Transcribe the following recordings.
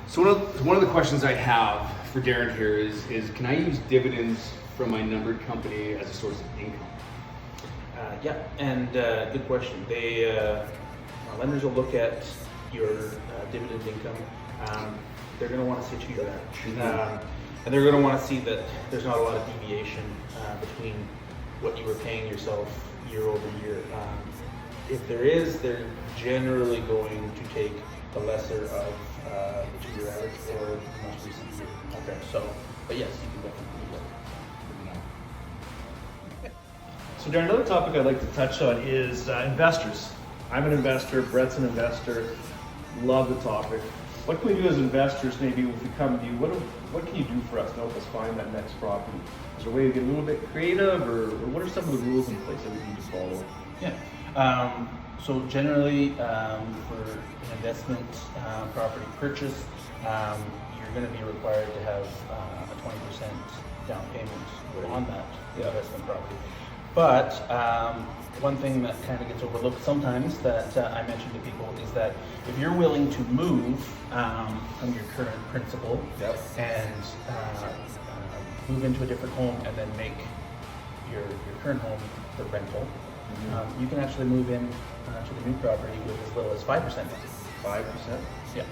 So one of the questions I have for Darren here is can I use dividends from my numbered company as a source of income? Yeah, and good question. Lenders will look at your dividend income. They're going to want to see to that. And they're going to want to see that there's not a lot of deviation between what you were paying yourself year over year. If there is, they're generally going to take the lesser of the 2-year average or the most recent year. Okay. So, but yes, you can definitely do that. So Darren, another topic I'd like to touch on is investors. I'm an investor, Brett's an investor, love the topic. What can we do as investors, maybe if we come to you, what can you do for us to help us find that next property? Is there a way to get a little bit creative, or what are some of the rules in place that we need to follow? Yeah. So generally, for an investment property purchase, you're going to be required to have a 20% down payment on that investment property. But one thing that kind of gets overlooked sometimes that I mention to people is that if you're willing to move from your current principal and move into a different home and then make your current home the rental, you can actually move in to the new property with as little as 5%. 5%? Yeah.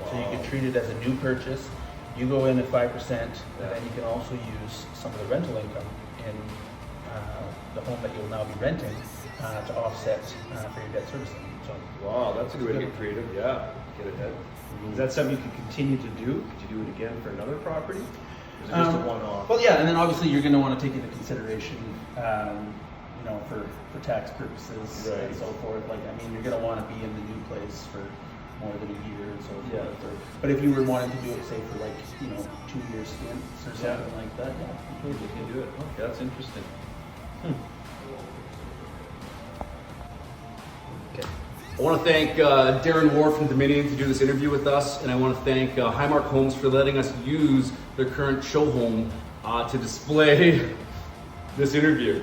Wow. So you can treat it as a new purchase. You go in at 5%, and then you can also use some of the rental income in the home that you'll now be renting to offset for your debt servicing. So, wow, that's a good way to get creative. Yeah, get ahead. Is that something you can continue to do? Could you do it again for another property? Or is it just a one-off? Well, yeah, and then obviously you're going to want to take into consideration, for tax purposes and so forth. Like, I mean, you're going to want to be in the new place for more than a year and so forth. But if you were wanting to do it, say for 2-year stints or something like that, you can do it. Okay, that's interesting. Okay. I want to thank Dṟrren W쏘ʀᴅ from Dominion to do this interview with us, and I want to thank Highmark Homes for letting us use their current show home to display this interview.